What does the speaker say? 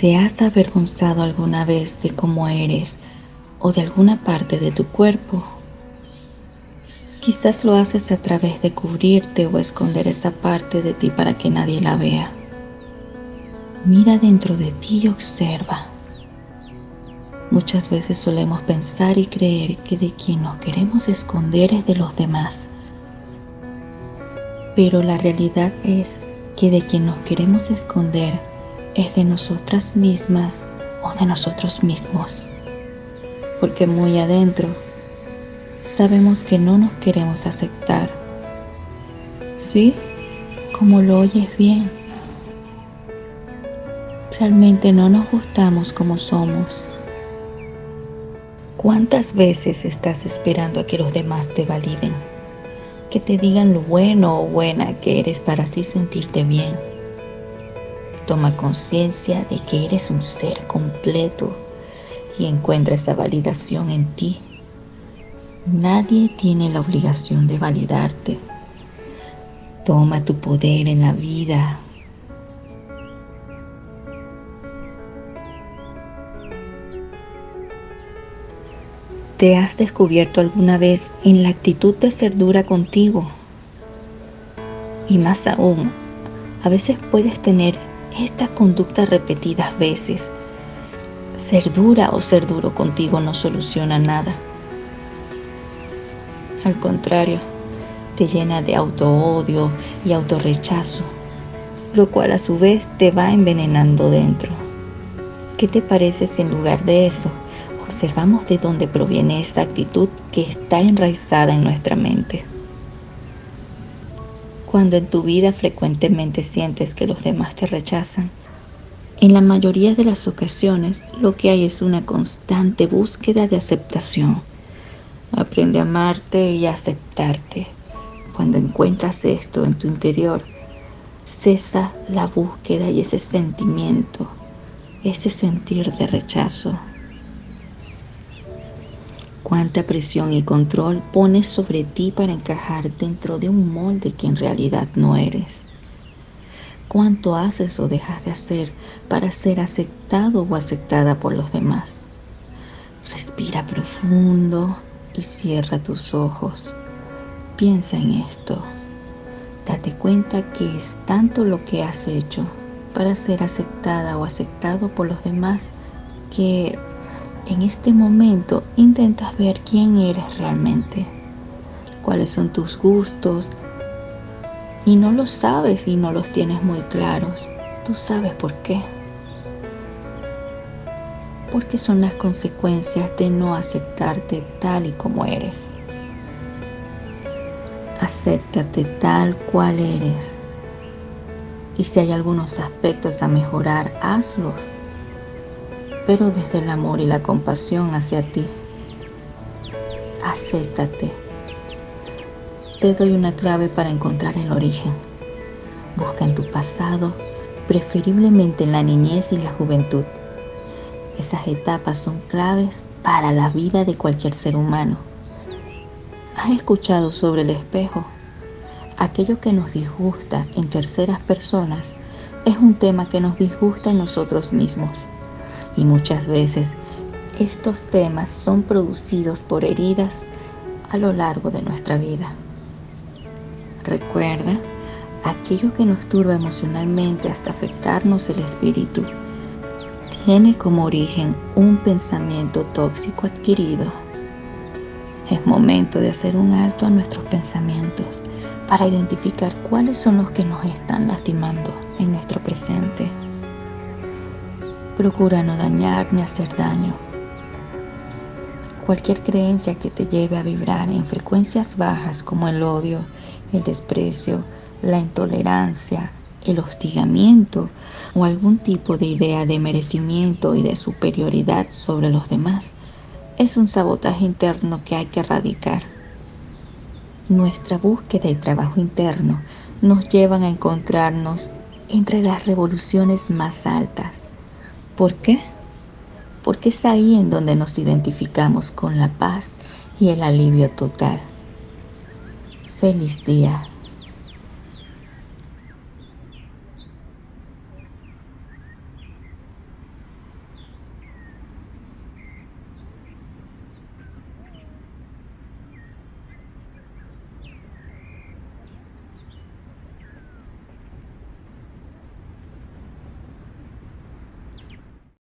¿Te has avergonzado alguna vez de cómo eres o de alguna parte de tu cuerpo? Quizás lo haces a través de cubrirte o esconder esa parte de ti para que nadie la vea. Mira dentro de ti y observa. Muchas veces solemos pensar y creer que de quien nos queremos esconder es de los demás. Pero la realidad es que de quien nos queremos esconder es de nosotras mismas o de nosotros mismos. Porque muy adentro sabemos que no nos queremos aceptar. ¿Sí? Como lo oyes bien. Realmente no nos gustamos como somos. ¿Cuántas veces estás esperando a que los demás te validen? Que te digan lo bueno o buena que eres para así sentirte bien. Toma conciencia de que eres un ser completo y encuentra esa validación en ti. Nadie tiene la obligación de validarte. Toma tu poder en la vida. ¿Te has descubierto alguna vez en la actitud de ser dura contigo? Y más aún, a veces puedes tener esta conducta repetidas veces. Ser dura o ser duro contigo no soluciona nada. Al contrario, te llena de autoodio y autorrechazo, lo cual a su vez te va envenenando dentro. ¿Qué te parece si en lugar de eso observamos de dónde proviene esa actitud que está enraizada en nuestra mente? Cuando en tu vida frecuentemente sientes que los demás te rechazan, en la mayoría de las ocasiones lo que hay es una constante búsqueda de aceptación. Aprende a amarte y a aceptarte. Cuando encuentras esto en tu interior, cesa la búsqueda y ese sentimiento, ese sentir de rechazo. Cuánta presión y control pones sobre ti para encajar dentro de un molde que en realidad no eres. Cuánto haces o dejas de hacer para ser aceptado o aceptada por los demás. Respira profundo y cierra tus ojos. Piensa en esto. Date cuenta que es tanto lo que has hecho para ser aceptada o aceptado por los demás que en este momento intentas ver quién eres realmente, cuáles son tus gustos, y no los sabes y no los tienes muy claros. Tú sabes por qué. Porque son las consecuencias de no aceptarte tal y como eres. Acéptate tal cual eres. Y si hay algunos aspectos a mejorar, hazlos, pero desde el amor y la compasión hacia ti. Acéptate. Te doy una clave para encontrar el origen. Busca en tu pasado, preferiblemente en la niñez y la juventud. Esas etapas son claves para la vida de cualquier ser humano. ¿Has escuchado sobre el espejo? Aquello que nos disgusta en terceras personas es un tema que nos disgusta en nosotros mismos. Y muchas veces estos temas son producidos por heridas a lo largo de nuestra vida. Recuerda, aquello que nos turba emocionalmente hasta afectarnos el espíritu tiene como origen un pensamiento tóxico adquirido. Es momento de hacer un alto a nuestros pensamientos para identificar cuáles son los que nos están lastimando en nuestro presente. Procura no dañar ni hacer daño. Cualquier creencia que te lleve a vibrar en frecuencias bajas como el odio, el desprecio, la intolerancia, el hostigamiento o algún tipo de idea de merecimiento y de superioridad sobre los demás, es un sabotaje interno que hay que erradicar. Nuestra búsqueda y trabajo interno nos llevan a encontrarnos entre las revoluciones más altas. ¿Por qué? Porque es ahí en donde nos identificamos con la paz y el alivio total. Feliz día.